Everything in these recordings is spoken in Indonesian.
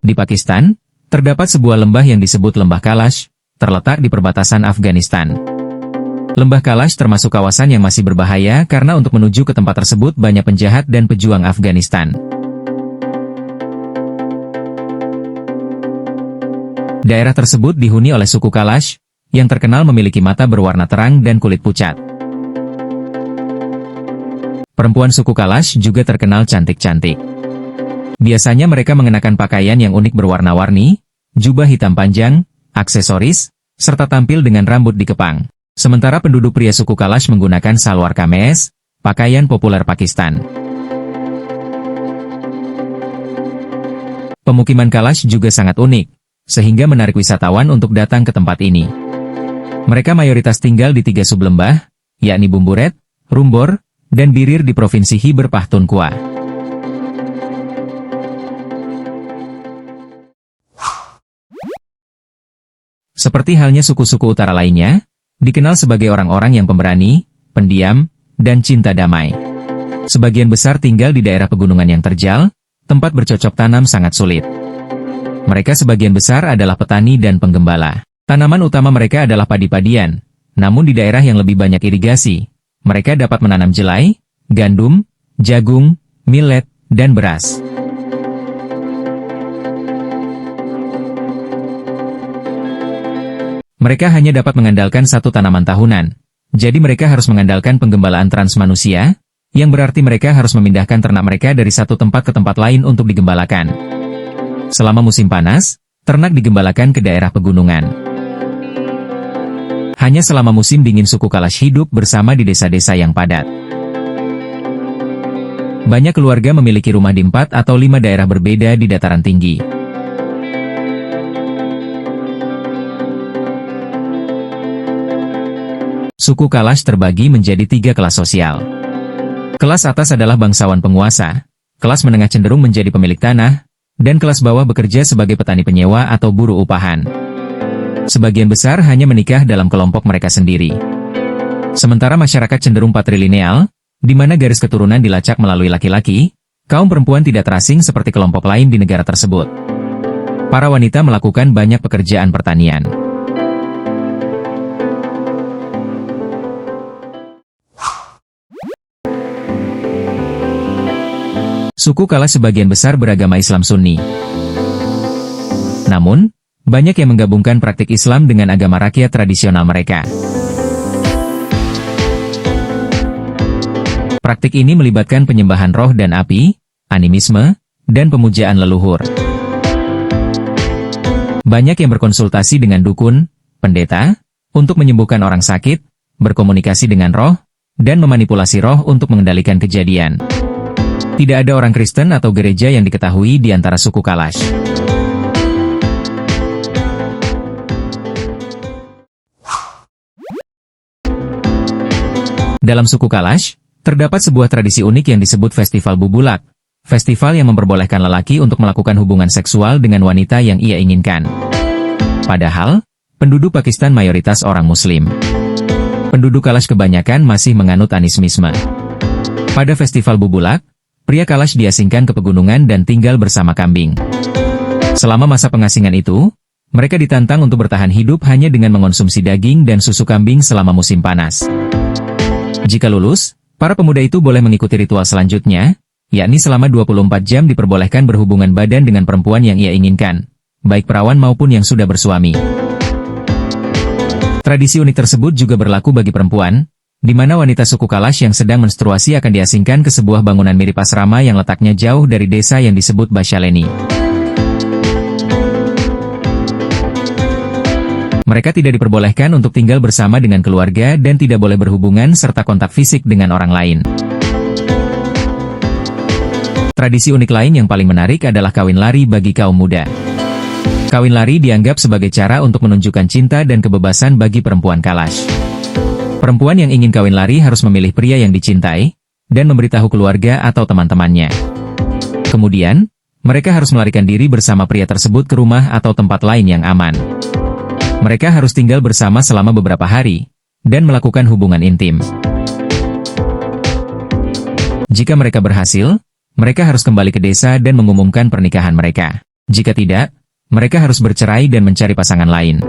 Di Pakistan, terdapat sebuah lembah yang disebut Lembah Kalash, terletak di perbatasan Afghanistan. Lembah Kalash termasuk kawasan yang masih berbahaya karena untuk menuju ke tempat tersebut banyak penjahat dan pejuang Afghanistan. Daerah tersebut dihuni oleh suku Kalash, yang terkenal memiliki mata berwarna terang dan kulit pucat. Perempuan suku Kalash juga terkenal cantik-cantik. Biasanya mereka mengenakan pakaian yang unik berwarna-warni, jubah hitam panjang, aksesoris, serta tampil dengan rambut dikepang. Sementara penduduk pria suku Kalash menggunakan salwar kameez, pakaian populer Pakistan. Pemukiman Kalash juga sangat unik, sehingga menarik wisatawan untuk datang ke tempat ini. Mereka mayoritas tinggal di 3 sublembah, yakni Bumburet, Rumbor, dan Birir di Provinsi Khyber Pakhtunkhwa. Seperti halnya suku-suku utara lainnya, dikenal sebagai orang-orang yang pemberani, pendiam, dan cinta damai. Sebagian besar tinggal di daerah pegunungan yang terjal, tempat bercocok tanam sangat sulit. Mereka sebagian besar adalah petani dan penggembala. Tanaman utama mereka adalah padi-padian, namun di daerah yang lebih banyak irigasi, mereka dapat menanam jelai, gandum, jagung, millet, dan beras. Mereka hanya dapat mengandalkan satu tanaman tahunan, jadi mereka harus mengandalkan penggembalaan transmanusia, yang berarti mereka harus memindahkan ternak mereka dari satu tempat ke tempat lain untuk digembalakan. Selama musim panas, ternak digembalakan ke daerah pegunungan. Hanya selama musim dingin suku Kalash hidup bersama di desa-desa yang padat. Banyak keluarga memiliki rumah di 4 atau 5 daerah berbeda di dataran tinggi. Suku Kalash terbagi menjadi 3 kelas sosial. Kelas atas adalah bangsawan penguasa, kelas menengah cenderung menjadi pemilik tanah, dan kelas bawah bekerja sebagai petani penyewa atau buruh upahan. Sebagian besar hanya menikah dalam kelompok mereka sendiri. Sementara masyarakat cenderung patrilineal, di mana garis keturunan dilacak melalui laki-laki, kaum perempuan tidak terasing seperti kelompok lain di negara tersebut. Para wanita melakukan banyak pekerjaan pertanian. Suku Kalash sebagian besar beragama Islam Sunni. Namun, banyak yang menggabungkan praktik Islam dengan agama rakyat tradisional mereka. Praktik ini melibatkan penyembahan roh dan api, animisme, dan pemujaan leluhur. Banyak yang berkonsultasi dengan dukun, pendeta, untuk menyembuhkan orang sakit, berkomunikasi dengan roh, dan memanipulasi roh untuk mengendalikan kejadian. Tidak ada orang Kristen atau gereja yang diketahui di antara suku Kalash. Dalam suku Kalash, terdapat sebuah tradisi unik yang disebut Festival Bubulak, festival yang memperbolehkan lelaki untuk melakukan hubungan seksual dengan wanita yang ia inginkan. Padahal, penduduk Pakistan mayoritas orang Muslim. Penduduk Kalash kebanyakan masih menganut animisme. Pada Festival Bubulak, pria Kalash diasingkan ke pegunungan dan tinggal bersama kambing. Selama masa pengasingan itu, mereka ditantang untuk bertahan hidup hanya dengan mengonsumsi daging dan susu kambing selama musim panas. Jika lulus, para pemuda itu boleh mengikuti ritual selanjutnya, yakni selama 24 jam diperbolehkan berhubungan badan dengan perempuan yang ia inginkan, baik perawan maupun yang sudah bersuami. Tradisi unik tersebut juga berlaku bagi perempuan, di mana wanita suku Kalash yang sedang menstruasi akan diasingkan ke sebuah bangunan mirip asrama yang letaknya jauh dari desa yang disebut Bashaleni. Mereka tidak diperbolehkan untuk tinggal bersama dengan keluarga dan tidak boleh berhubungan serta kontak fisik dengan orang lain. Tradisi unik lain yang paling menarik adalah kawin lari bagi kaum muda. Kawin lari dianggap sebagai cara untuk menunjukkan cinta dan kebebasan bagi perempuan Kalash. Perempuan yang ingin kawin lari harus memilih pria yang dicintai, dan memberitahu keluarga atau teman-temannya. Kemudian, mereka harus melarikan diri bersama pria tersebut ke rumah atau tempat lain yang aman. Mereka harus tinggal bersama selama beberapa hari, dan melakukan hubungan intim. Jika mereka berhasil, mereka harus kembali ke desa dan mengumumkan pernikahan mereka. Jika tidak, mereka harus bercerai dan mencari pasangan lain.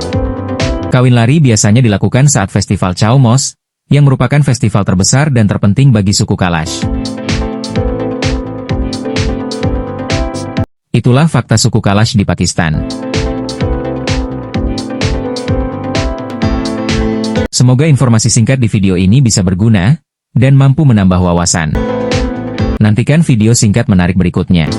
Kawin lari biasanya dilakukan saat Festival Chow Mos, yang merupakan festival terbesar dan terpenting bagi suku Kalash. Itulah fakta suku Kalash di Pakistan. Semoga informasi singkat di video ini bisa berguna, dan mampu menambah wawasan. Nantikan video singkat menarik berikutnya.